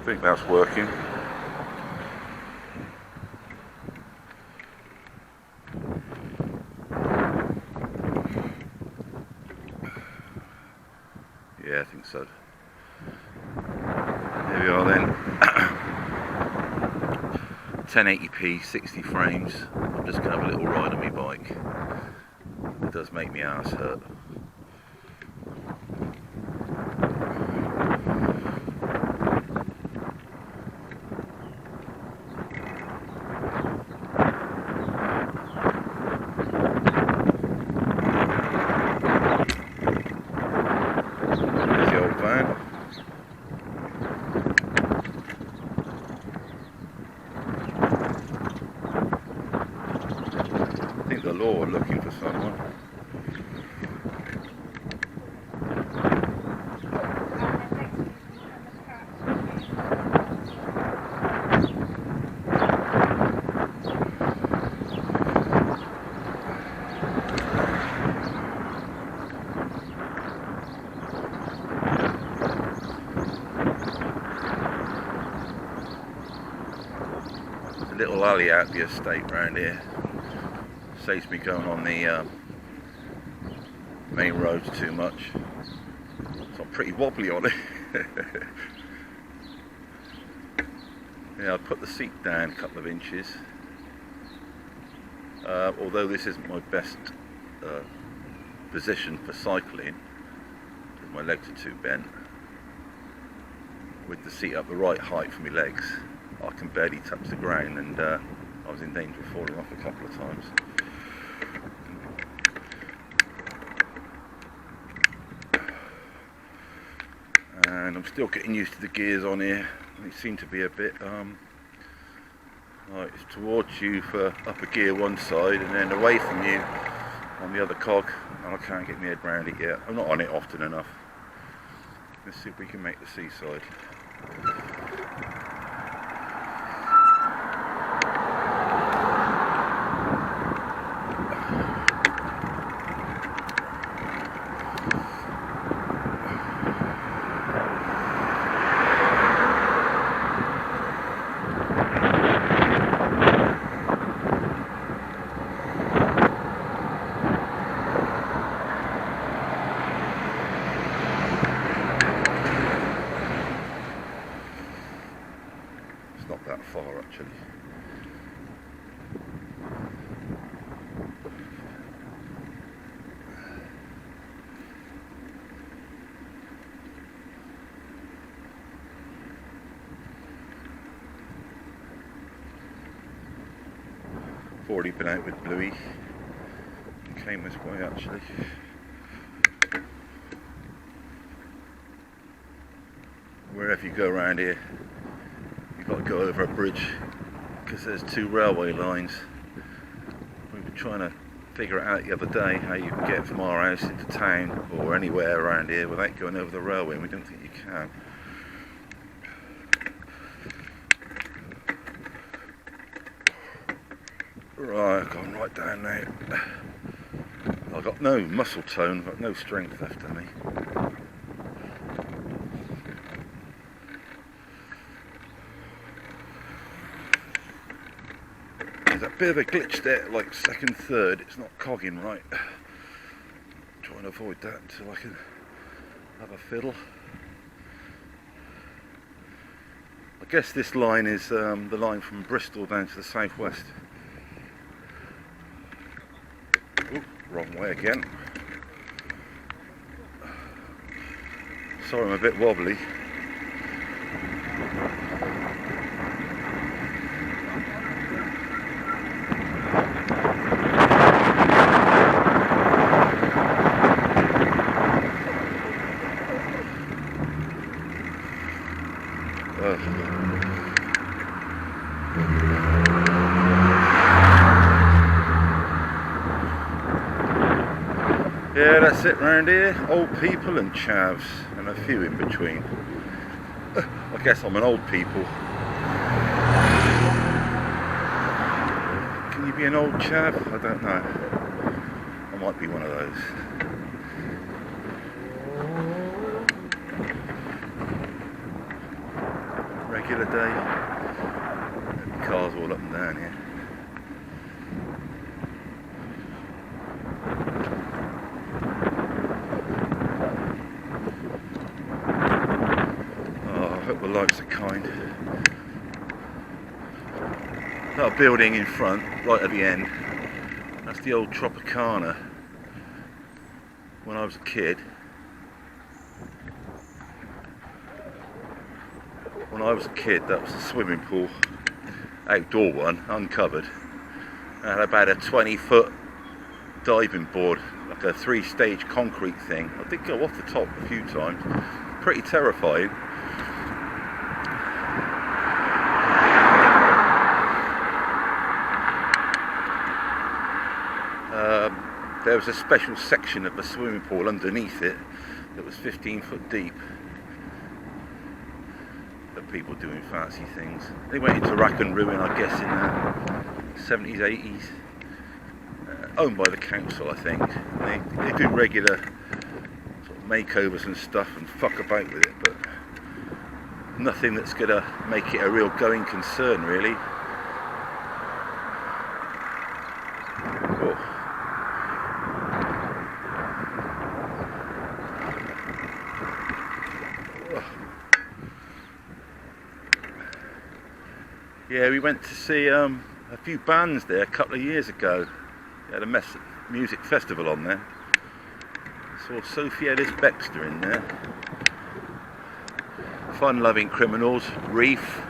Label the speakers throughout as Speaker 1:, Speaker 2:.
Speaker 1: think that's working. Yeah, I think so. There we are then. 1080p, 60 frames. I'm just going to have a little ride on my bike. It does make me ass hurt. There's the old van. I think the law are looking for someone. There's a little alley out the estate round here. Saves me going on the main roads too much, so I'm pretty wobbly on it. Yeah, I put the seat down a couple of inches, although this isn't my best position for cycling because my legs are too bent. With the seat up the right height for my legs, I can barely touch the ground, and I was in danger of falling off a couple of times. And I'm still getting used to the gears on here. They seem to be a bit like it's towards you for upper gear one side and then away from you on the other cog, and I can't get my head around it yet. I'm not on it often enough. Let's see if we can make the seaside. Not that far actually. I've already been out with Bluey and came this way actually. Wherever you go around here, got to go over a bridge because there's two railway lines. We were trying to figure it out the other day how you can get from our house into town or anywhere around here without going over the railway, and we don't think you can. Right, I've gone right down now. I've got no muscle tone, I've got no strength left in me. There's a bit of a glitch there, like second, third, it's not cogging right. I'm trying to avoid that until I can have a fiddle. I guess this line is the line from Bristol down to the southwest. Ooh, wrong way again. Sorry, I'm a bit wobbly. Yeah, that's it round here. Old people and chavs, and a few in between. I guess I'm an old people. Can you be an old chav? I don't know. I might be one of those. regular day. Cars all up and down here. Oh, I hope the lights are kind. That building in front, right at the end, that's the old Tropicana. When I was a kid, that was a swimming pool, outdoor one, uncovered. It had about a 20-foot diving board, like a 3-stage concrete thing. I did go off the top a few times. Pretty terrifying. There was a special section of the swimming pool underneath it that was 15 foot deep. Of people doing fancy things. They went into rack and ruin, I guess, in the 70s, 80s. Owned by the council, I think. They do regular sort of makeovers and stuff and fuck about with it, but nothing that's going to make it a real going concern, really. Oh. Yeah, we went to see a few bands there a couple of years ago. They had a music festival on there. Saw Sophie Ellis-Bextor in there. Fun-loving Criminals, Reef,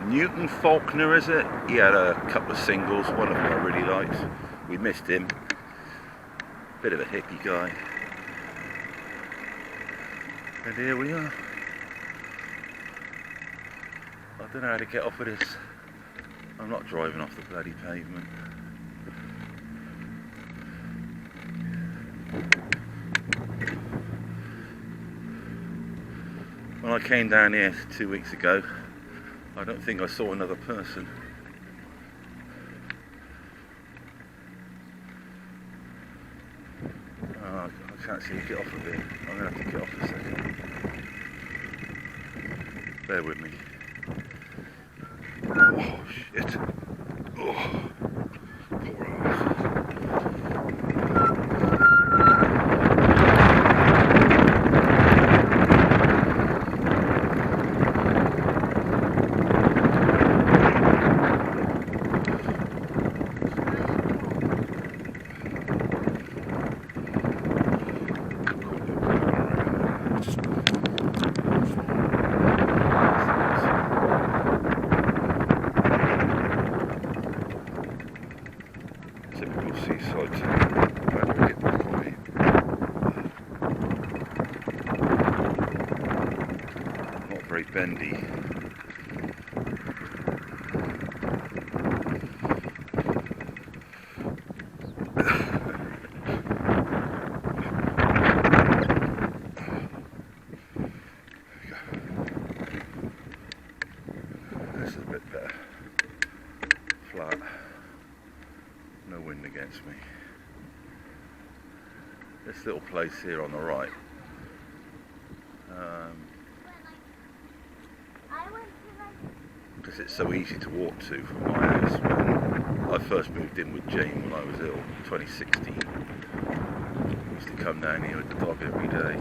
Speaker 1: Newton Faulkner, is it? He had a couple of singles, one of them I really liked. We missed him. Bit of a hippie guy. And here we are. I don't know how to get off of this. I'm not driving off the bloody pavement. When I came down here 2 weeks ago, I don't think I saw another person. Oh, I can't seem to get off of it. I'm going to have to get off a second. Bear with me. Oh shit. Oh, poor ass. Typical seaside town. Glad to get back on it. Not very bendy. This is a bit better. Flat. No wind against me. This little place here on the right, because it's so easy to walk to from my house. When I first moved in with Jane when I was ill, 2016, I used to come down here with the dog every day,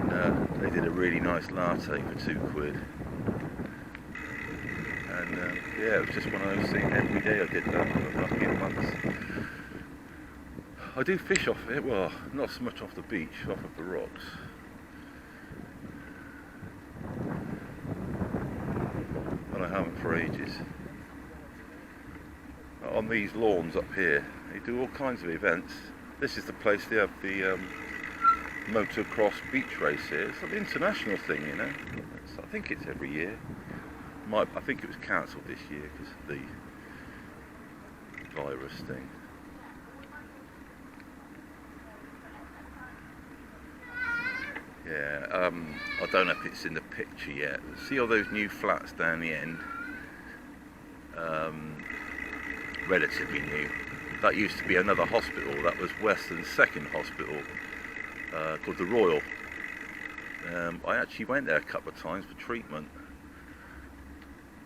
Speaker 1: and they did a really nice latte for £2. And yeah, it was just one of those things. Every day I did that for lucky months. I do fish off it, well, not so much off the beach, off of the rocks. And I haven't for ages. On these lawns up here, they do all kinds of events. This is the place they have the motocross beach race here. It's like an international thing, you know. I think it's every year. I think it was cancelled this year because of the virus thing. Yeah, I don't know if it's in the picture yet. See all those new flats down the end? Relatively new. That used to be another hospital. That was Weston-s second hospital, called the Royal. I actually went there a couple of times for treatment.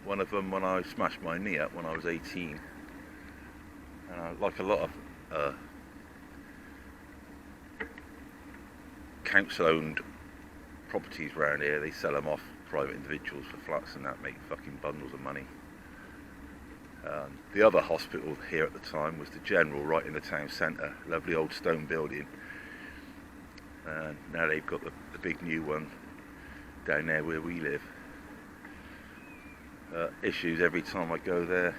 Speaker 1: One of them when I smashed my knee up when I was 18. Like a lot of council-owned properties around here, they sell them off private individuals for flats and that, make fucking bundles of money. The other hospital here at the time was the General, right in the town centre, lovely old stone building. Now they've got the big new one down there where we live. Issues every time I go there,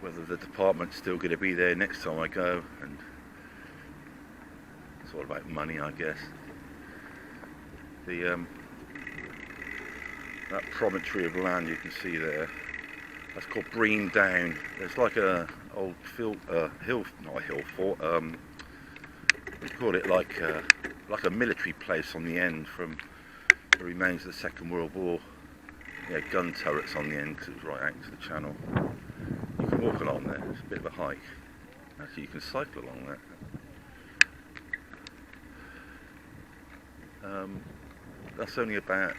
Speaker 1: whether the department's still going to be there next time I go, and it's all about money, I guess. That promontory of land you can see there, that's called Breen Down. There's like a old hill, not a hill fort. We call it like a military place on the end from the remains of the Second World War. Yeah, gun turrets on the end because it was right out into the channel. You can walk along there. It's a bit of a hike. Actually, you can cycle along that. That's only about.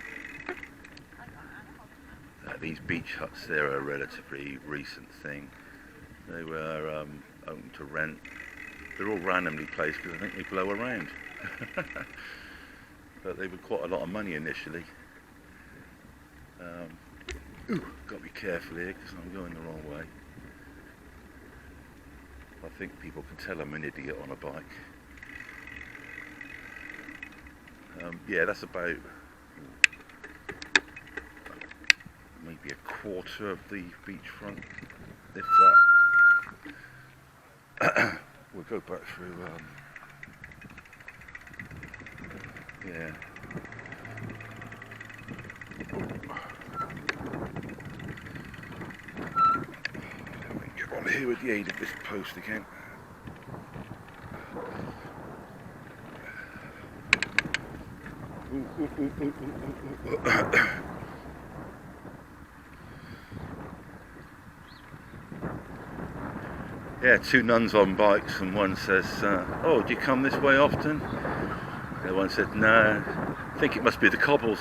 Speaker 1: These beach huts there are a relatively recent thing. They were open to rent. They're all randomly placed because I think they blow around. But they were quite a lot of money initially. Got to be careful here because I'm going the wrong way. I think people can tell I'm an idiot on a bike. Yeah, that's about maybe a quarter of the beachfront, if that. We'll go back through, yeah. Let me get on here with the aid of this post again. Yeah, two nuns on bikes, and one says, oh, do you come this way often? The other one said, no, I think it must be the cobbles.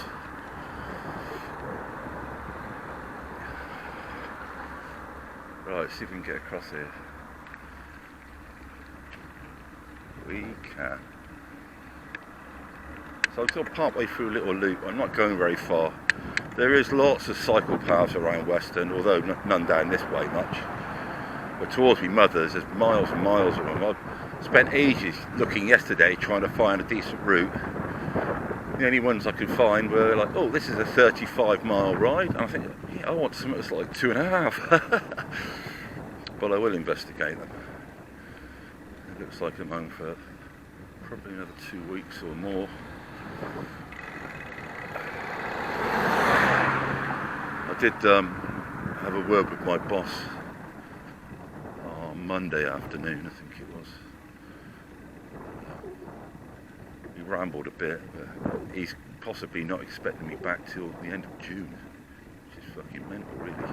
Speaker 1: Right, see if we can get across here. We can. So I've got part way through a little loop. I'm not going very far. There is lots of cycle paths around Weston, although none down this way much. But towards my mother's, there's miles and miles of them. I spent ages looking yesterday trying to find a decent route. The only ones I could find were like, oh, this is a 35-mile ride. And I think, yeah, I want something that's like 2.5. But I will investigate them. It looks like I'm home for probably another 2 weeks or more. I did have a word with my boss on Monday afternoon, I think it was. He rambled a bit, but he's possibly not expecting me back till the end of June, which is fucking mental, really.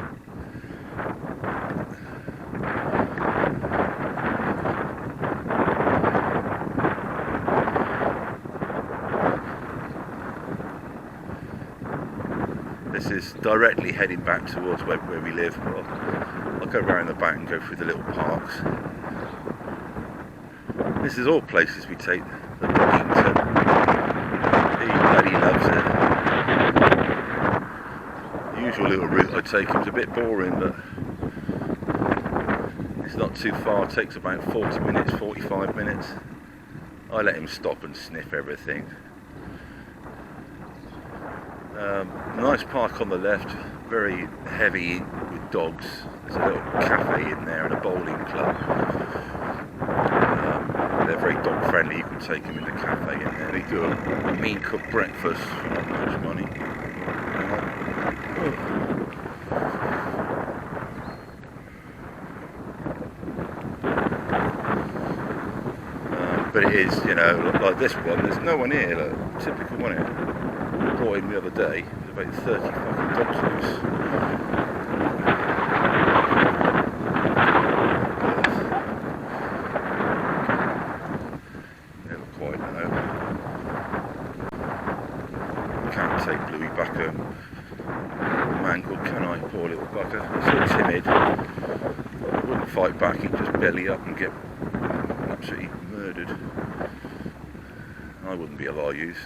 Speaker 1: This is directly heading back towards where we live, but I'll go around the back and go through the little parks. This is all places we take the dog to. He bloody loves it. The usual little route I take him's a bit boring, but it's not too far. It takes about 40 minutes, 45 minutes. I let him stop and sniff everything. Nice park on the left, very heavy with dogs. There's a little cafe in there and a bowling club. They're very dog friendly, you can take them in the cafe in there. They do a mean cooked breakfast for not much money. But it is, you know, like this one, there's no one here, like, typical one here. Brought him the other day, there's about 30 fucking dogs loose. Never quite know. back home. A man called Kenai, poor little bugger. So timid, wouldn't fight back, he'd just belly up and get absolutely murdered. I wouldn't be of our use.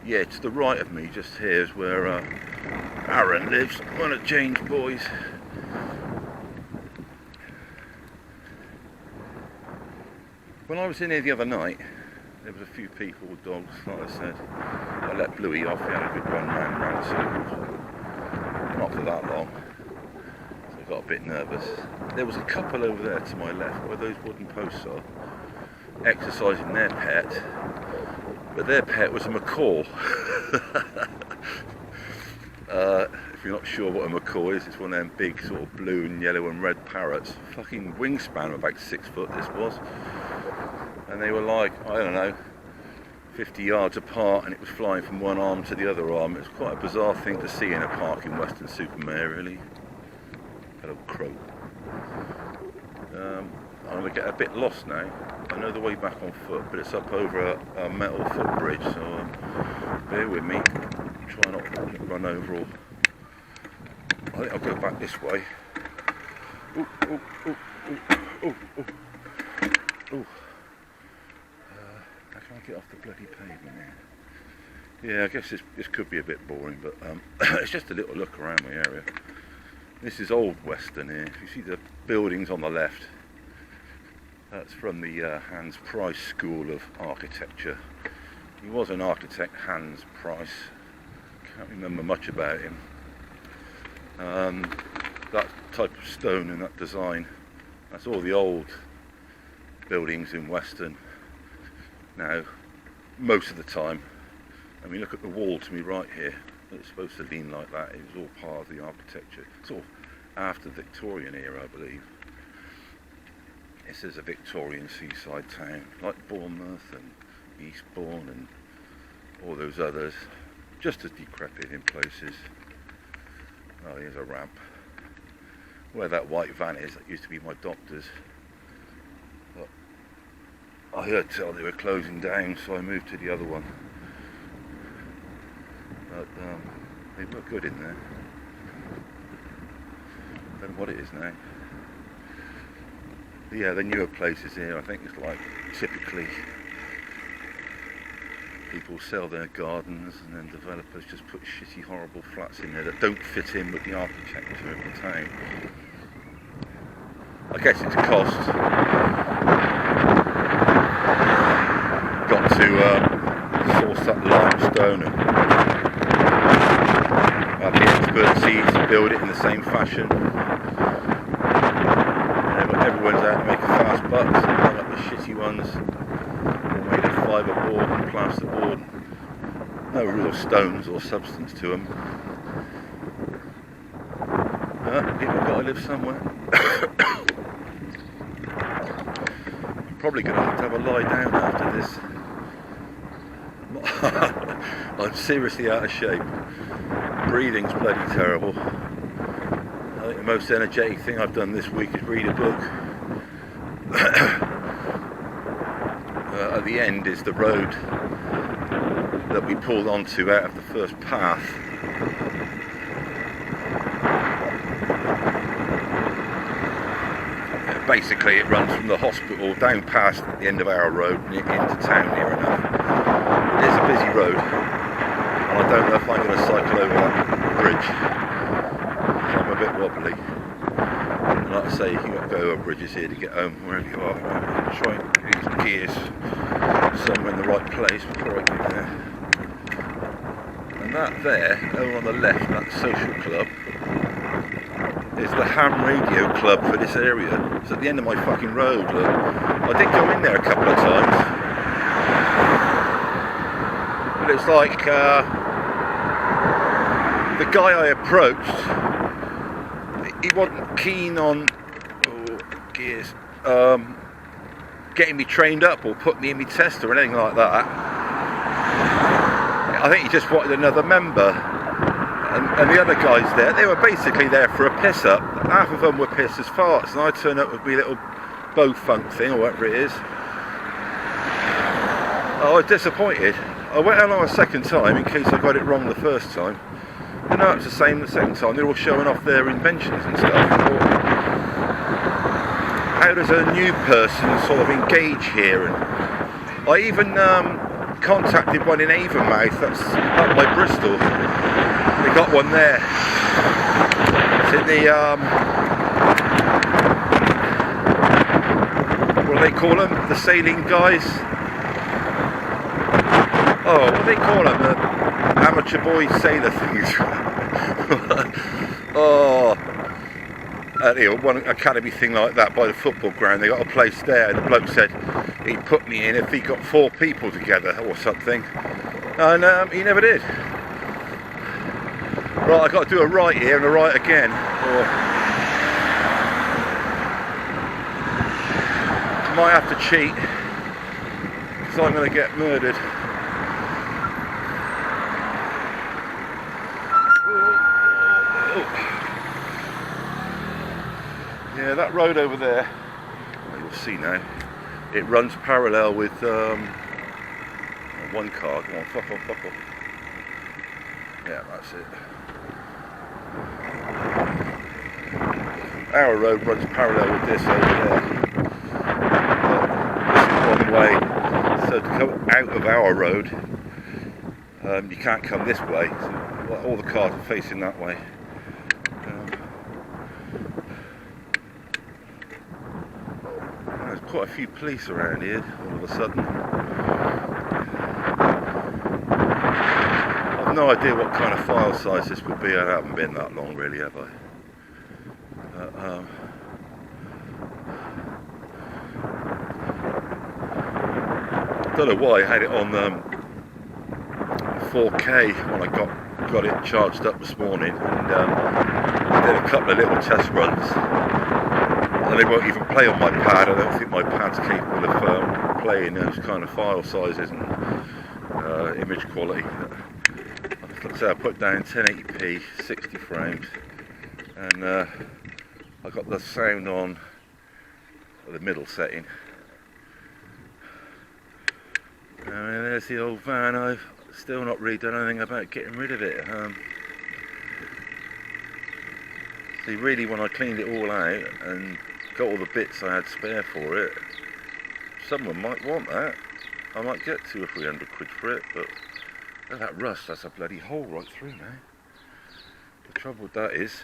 Speaker 1: Yeah, to the right of me, just here, is where Aaron lives, one of Jane's boys. When I was in here the other night, there was a few people with dogs, like I said. I let Bluey off, he had a good run round the circles. Not for that long, so I got a bit nervous. There was a couple over there to my left, where those wooden posts are, exercising their pet, but their pet was a macaw. If you're not sure what a macaw is, it's one of them big sort of blue and yellow and red parrots. Fucking wingspan of about 6 foot this was. And they were like, I don't know, 50 yards apart, and it was flying from one arm to the other arm. It was quite a bizarre thing to see in a park in Weston-s-Mare, really. Hello, crow. I'm going to get a bit lost now. I know the way back on foot, but it's up over a metal footbridge, so bear with me. Try not to run over all. I think I'll go back this way. Ooh, ooh, ooh, ooh, ooh, ooh. Ooh. How can I get off the bloody pavement here? Yeah, I guess this could be a bit boring, but it's just a little look around my area. This is old Weston here. If you see the buildings on the left, that's from the Hans Price School of Architecture. He was an architect, Hans Price. Can't remember much about him. That type of stone and that design, that's all the old buildings in Weston. Now, most of the time, I mean, look at the wall to me right here. It's supposed to lean like that. It was all part of the architecture. Sort of after the Victorian era, I believe. This is a Victorian seaside town, like Bournemouth and Eastbourne and all those others. Just as decrepit in places. Oh, here's a ramp. Where that white van is, that used to be my doctor's. But I heard tell they were closing down, so I moved to the other one. But they look good in there. Don't know what it is now. But yeah, the newer places here, I think it's like typically people sell their gardens and then developers just put shitty, horrible flats in there that don't fit in with the architecture of the town. I guess it's a cost. Got to source that limestone and have the expertise to build it in the same fashion. Everyone's out to make a fast buck, so they line up the shitty ones, all made of fiberboard and plasterboard. No real stones or substance to them. People got to live somewhere. I'm probably going to have a lie down after this. I'm seriously out of shape. Breathing's bloody terrible. I think the most energetic thing I've done this week is read a book. At the end is the road that we pulled onto out of the first path. Basically it runs from the hospital down past the end of our road and into town near enough. It's a busy road and I don't know if I'm going to cycle over that bridge. I'm a bit wobbly. And like I say, you've got to go over bridges here to get home wherever you are. I'm trying to get these gears somewhere in the right place before I get there. And that there, over on the left, that social club, is the ham radio club for this area. It's at the end of my fucking road, look. I did go in there a couple of times. But it's like, the guy I approached, he wasn't keen on, getting me trained up or put me in my test or anything like that. I think he just wanted another member. And the other guys there, they were basically there for a piss up. Half of them were pissed as farts, and I turned up with my little bow funk thing or whatever it is. I was disappointed. I went along a second time in case I got it wrong the first time. And no, it's the same the second time. They're all showing off their inventions and stuff. How does a new person sort of engage here? And I even contacted one in Avonmouth, that's up by Bristol. They got one there. It's in the what do they call them? The sailing guys. Oh, what do they call them? The amateur boy sailor things. Oh, one academy thing like that by the football ground. They got a place there, and the bloke said he'd put me in if he got 4 people together or something, and he never did. Right, I've got to do a right here and a right again, or I might have to cheat because I'm going to get murdered. Yeah, that road over there, well, you'll see now, it runs parallel with one car. Come on, fuck off. Yeah, that's it. Our road runs parallel with this over there. This is one way, so to come out of our road, you can't come this way, so all the cars are facing that way. There's quite a few police around here all of a sudden. I've no idea what kind of file size this would be. I haven't been that long really, have I? I don't know why I had it on 4K when I got it charged up this morning, and did a couple of little test runs, and they won't even play on my pad. I don't think my pad's capable of playing those kind of file sizes and image quality. Like I say, I put down 1080p, 60 frames, and I got the sound on the middle setting. And there's the old van. I've still not really done anything about getting rid of it. See, really, when I cleaned it all out and got all the bits I had spare for it, someone might want that. I might get 200 or 300 quid for it, but look at that rust, that's a bloody hole right through now. The trouble with that is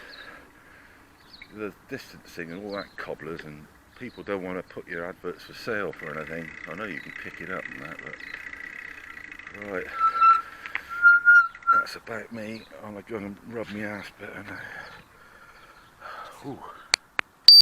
Speaker 1: the distancing and all that cobblers, and people don't want to put your adverts for sale for anything. I know you can pick it up and that, but right, that's about me. I'm going to rub my ass better now. Ooh.